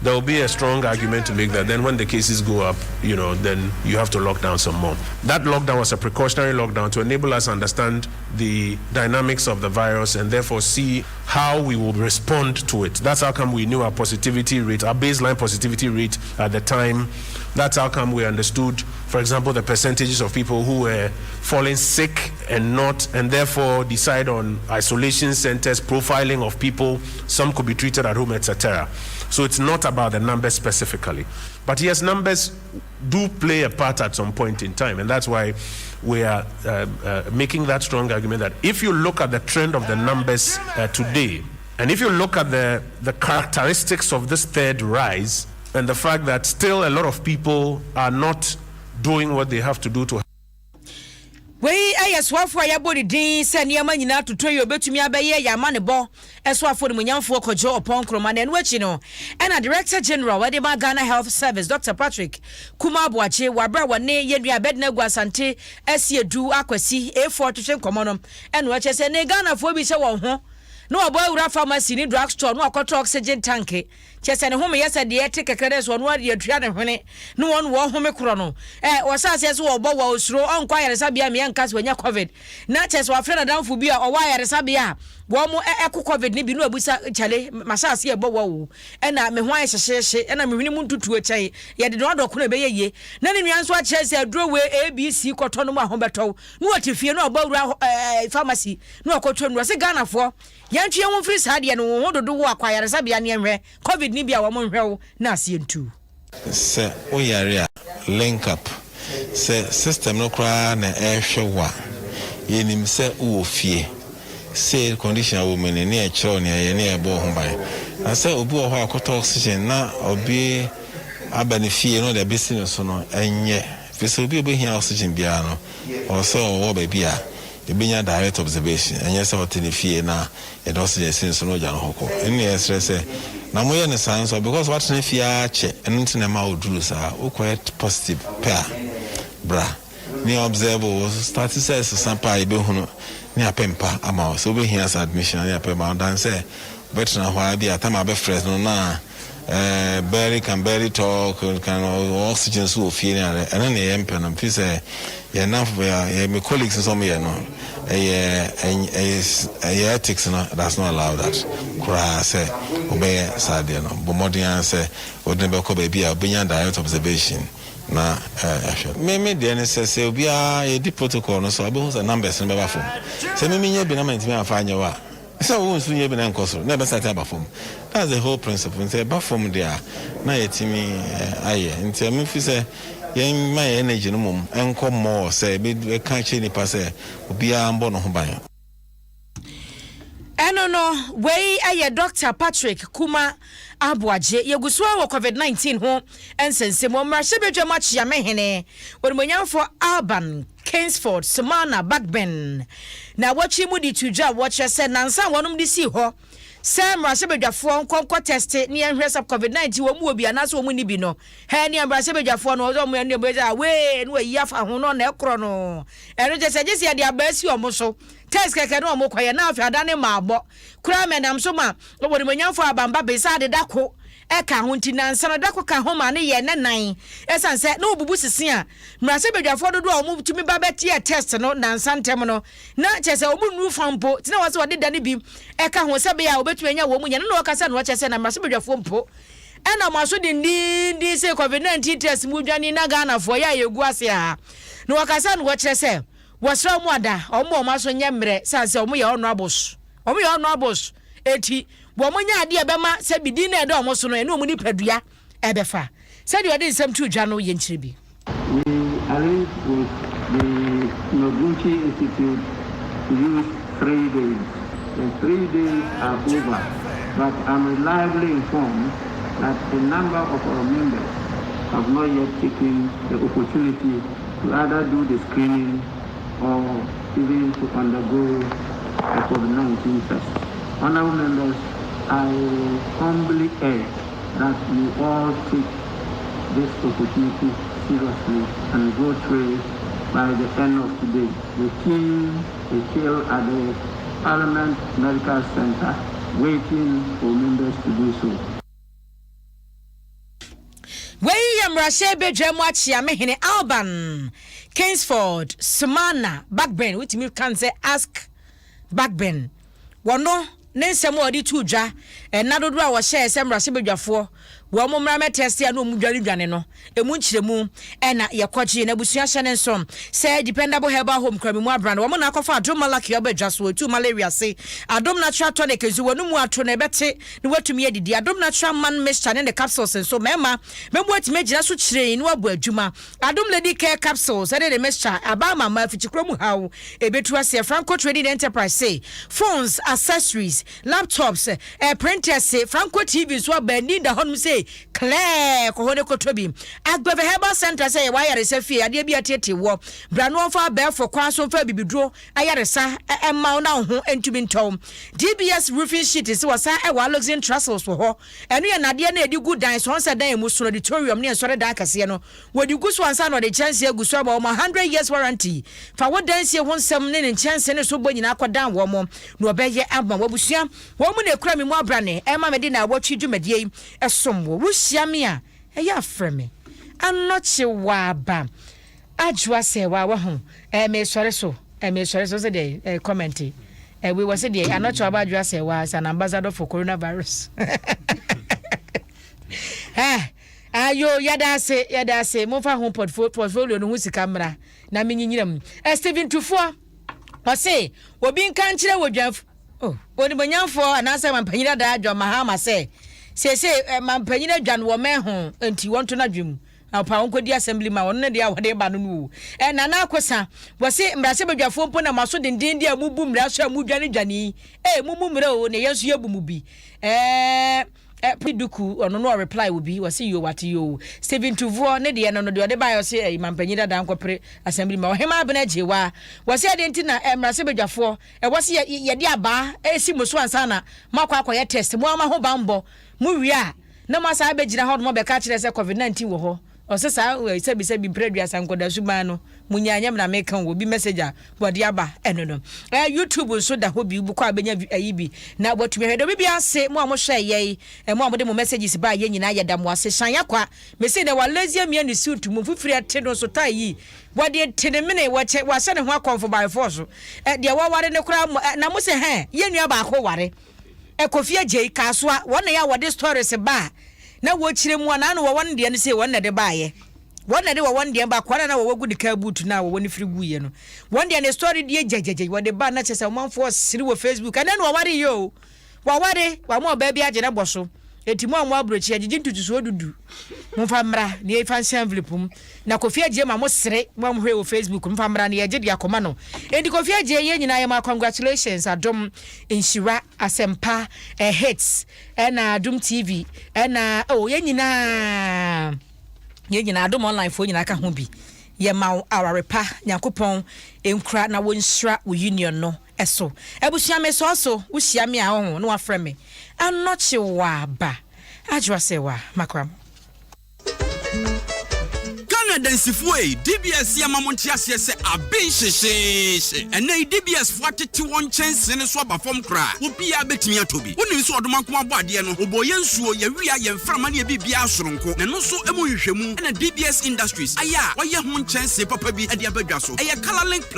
there will be a strong argument to make that then when the cases go up, then you have to lock down some more. That lockdown was a precautionary lockdown to enable us to understand the dynamics of the virus and therefore see how we will respond to it. That's how come we knew our positivity rate, our baseline positivity rate at the time. That's how come we understood, for example, the percentages of people who were falling sick and therefore decide on isolation centers, profiling of people, some could be treated at home, etc. So it's not about the numbers specifically. But yes, numbers do play a part at some point in time. And that's why we are making that strong argument that if you look at the trend of the numbers today, and if you look at the characteristics of this third rise, and the fact that still a lot of people are not doing what they have to do to
we ayeswafo ayabodi din se niama nyina totoyo betumi abaye ya manebo eswafo de munyamfo kojo opon kroma na enwachi no and Director General Wadema Ghana Health Service Dr. Patrick Kumabuache wabra wane yedua bedna guasante esiedu akwasi A4 twetwe nkomono enwache se ne Ghana fo bi se won ho no oboy wura pharmacy ni drugstore no akoto oxygen tank chese ne home yesa de ete kekere so no ade atua ne hwene no won wo home kro no wasase so obo wa osuro onkwa yaresa bia me yankas wanya covid na chese wa freda danfo bia o wa yaresa bia wo mo covid ni bi no abusa chale masase ebo wo na me ho ahyehye na me hwene mu ntutu achai ye de no adoko na be ye na ne nwan so a chese aduro we ABC koto no ho beto no watifie no obo wura pharmacy no akoto no se Ghana fo yantwe won free saade no wo dodo wo akwayaresa bia ne enhwe covid ni bia wo nhwew na asientu
se oyare a link up se system no kra na ehwe wa yenim se wo fie se condition wo mene ne ekiro ne ye ne ebo ho ban na se obi wo ho akoto oxygen na obi abane fie no de business no enye fese obi hia oxygen bia no o so wo ba bia ebinya direct observation enye se hoteli fie na e do se sense no ja no hoko enne stress na moye ne science because what ne fie a che enti na ma oduru sa o quite positive pair bra ni observe start say sampa e be hunu ni apempa ama so be here admission ni apempa dan say better na hwa bia tama be fresh no na barely talk can oxygen so fie na ene ne yempe no fi say yeah now my colleagues some here no ethics no that's not allowed that kura say obey sadia no but modern say odin be ko baby a obenya direct observation na me de ne say obi a di protocol no so abe say numbers no be ba form say me nya bi na mantimi afanya wa say wo nsu nya bi na nkoso na be say ba form that's the whole principle say ba form there na yetimi aye nti me fi say yen my energy no mum enko more say be kan che ni pa say obi a mbo no ho ban
no we aye Dr. Patrick Kuma Abuaje yegusuwa wo COVID-19 ho ensensemo mrashebedwa machi ya mehene wonmonyamfo Alban Kingsford Sumana Backben na wachi mu di tuja wache se nansa wonum di si ho se mrashebedwafo nkonko test ni enhwe sub COVID-19 wo mu obi anaso wo mu ni bi no he ni mrashebedwafo no zo mu ene beja we no yi afa ho no na ekro no eno je se jesi ya di abasi omo so test keke no omo kwaye na afi adane maabo kura menam so ma obodi monyamfo abamba be sa de dako eka ho nti nansa no dako ka ho ma ne ye ne nan esanse na obubu sisi a mrashebedwafo dodo omo tumi ba betie test no nansa ntem no na chese obu nu fampo tina wase wode dane bi eka ho se be ya obetu enya wo mu nya no okasa no chese na mrashebedwafo mpo ena maso di se COVID-19 test mu dwani na Ghana fo ya yegu ase a no okasa no chese wasra mu ada omo maso nyemre sanse omo ye honorable eti wo monya ade e bema se bidi na ede omo so no ene omo ni padua ebefa se de ode nsem tu dwa no ye nchire bi
we arranged with the Nogunchi Institute use 3 days. The 3 days are over, but I'm reliably informed that a number of our members have not yet taken the opportunity to either do the screening or even to undergo the COVID-19 test. Honorable members, I humbly urge that you all take this opportunity seriously and go through it by the end of today. The team is still at the Parliament Medical Center waiting for members to do so.
William Rashebe Jamwachi Amehine Alban, Kingsford, Sumana, Backburn, which you can say ask Backburn. Wano, Nensemo di tuja, and Nadodra was share some Rashebe Jafo. Wamo mrame testi anu mujali janeno emunchiremu ena yakwachi na busuya shanen som say dependable herbal home krami mu brand wamo na akofa adom malaki obedwaso tu malaria say adom natural tonic ezu wonu mu atro na ebete ni watumi edidi adom natural man mixture ne the capsules so mema membo atime gina so chire ni wabu adwuma adom lady care capsules ade the mixture abama ma fichikro mu hawo ebetu ase Franco Trading Enterprise say phones accessories laptops printers say Franco TV so abani da honum say Claire ko hone ko tobi agbeve herbal center say wire se fie ade bi atete wo brano fa be for kwaso fa bibidro ayaresa emma na ho entumi ntom DBS roofing sheet is wasa e wa luxury trestles for ho eno ye nade na edi good dan so onse dan emu so auditorium ne sore dan kase no wodi gu so ansa no de chance aguso about 100 years warranty fa wo dan sie ho nsem ne chance ne so bo nyina akodan wo mo no obeye abma wabusua wo mu na ekura me mu abrane emma me di na wotwi dwumadie esom Rushamia, ya frame. I'm not sure waba. Ajwa se wa ho. Me sore so. Me sore so say commenting. We was say I'm not sure about Ajwa se was an ambassador for coronavirus. Ayo yada se mo fa ho portfolio no hu sika mra na menyinyirem. Steven Tufo. O say, obi nkan kire wodwaf. Oh, oni bonyamfo anasa mampanyira da adwa mahama say. Say mampanyina dwan wo me ho enti wonto na dwem apa onkodi assembly ma wonne dia wode ba no no nana akosa wo se mrase badwafo mpo na maso denden dia mubu mraso amudwane dwane mumu mre o ne yeso yabu mu bi Piduku or no reply will be was see you what you Steven Tuvo ne de no de ba yo say mampanyina dan kopre assembly ma hema abenaje wa was say dentina mrase badwafo was ye de aba si muso ansana makwa akoye test mo ama ho bambo mu wia na masa abegina ho no be ka kire say COVID-19 wo ho o se sa se bi predua sankoda suma no munyanya na make wo bi messenger body aba eno YouTube so da ho bi bu kwa abenya ayibi na botumi hedo bi ase mo hwe ye mo amode mo messages ba ye nyina ya da mo ase shan yakwa me say na walazia mia ni suit mu fufiri ate no so tai body tene mene wa se ne ho akonfo by force de wa ware ne kura na mo se ye nua ba ko ware ekofia jei kaswa wona ya wode stories ba na wo chire mu na no wo de ne se wona de baaye wona de wo de ba kwana na wo gudi ka boot na wo ni free guye no won de ne story de jejeje wo de ba na chese manfo siri wo Facebook ana no ware yo wa mo ba bi age na boso etimu amwa abrochi agigi ntutuso odudu mfa mra ne ifansi envelope na Kofi Aje ma mo sere mo hwe wo Facebook mfa mra ne ye de akoma no edi Kofi Aje ye nyina ye ma congratulations Adom Inshira Asempa hits na Adom TV na ye nyina Adom online fo nyina ka ho bi ye ma awarepa Yakopon enkura na wo nsira wo union no eso ebusia me so wo hia me a ho no afre me anoche wa ba ajwa se wa makram
Densifue DBS ya mamontiasie se abin sheshe ene DBS fuatete won chance ne so aba fom kra obi ya betimi atobi woni so odoma nko abo ade no oboye nsuo ya wia ye mframa ne bibia asoronko ne no so emu hwehwemu ene DBS Industries aya waye ho chance papa bi ade abadwa so eye Colorlink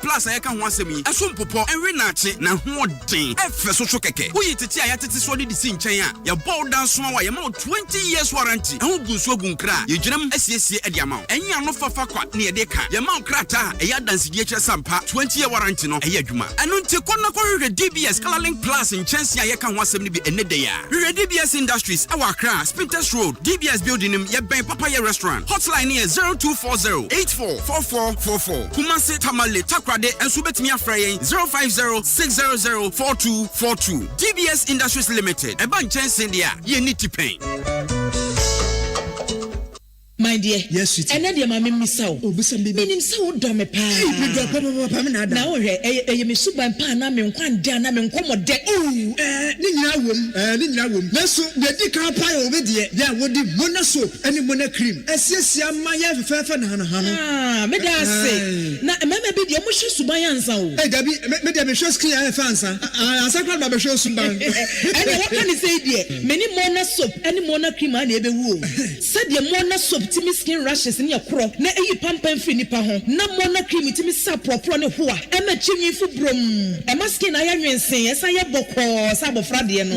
Plus aya ka ho asem yi eso mpopo enwe na ache na ho den efe so keke uyi tete aya tete so de si nchen a ye bold dance wa ye ma 20 years warranty ehun gunsuo gunkra ye gyinam asiesie de amount enya no fafa kwa ne de ka ye ma krata e ya dance die kye sampa 20-year warranty no e ya adwuma eno nti konna ko hwehwe DBS Colorlink Plus nchance a ye ka ho asem ne bi ene de ya hwehwe DBS Industries awa Accra Spinters Road DBS building nim ye ben Papaya restaurant hotline here 0240-844444 Kumasi Tamale Takrade enso betimi afra yen 050-600-4242 DBS Industries Limited eba nchance de ya ye ni tipen.
My dear,
yes, sweetie.
And then my mimmy saw.
Oh, Busam baby.
Meaning so dumb a pa.
Now,
me soup and pan, I'm in one down, I'm in common deck.
Oh, Nina womb. Let's so the dick up pie over there. There would be mona soap and mona cream. As yes, my fair fan, Hannah.
Ah, may I say, now, maybe the emotions to my answer.
Hey, Debbie, maybe I'm sure clear fancy. I sacred my show some bang.
And what can you say, dear? Many mona soap, any mona cream, and every woo. Said the mona soap. Timi skin rashes in your crop na eyi pampan fi nipa ho na mona cream timi sa propro ne ho a e ma chimi fu brom e ma skin aya nwensen esa ye bokọ sa bofra de no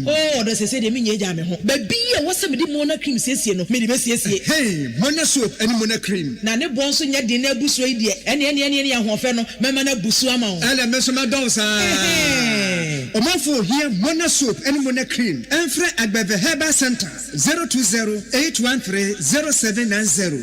oh do se de minye ja me ho ba bi e wose me di mona cream siesie no me di be siesie
hey mona soap and mona cream
na ne bon so nya de na busu yi de ene ya ho fe no mema na busu ama ho
ele me so ma don sa o ma fo here mona soap and mona cream enfre agbeve herbal center 020-813-0790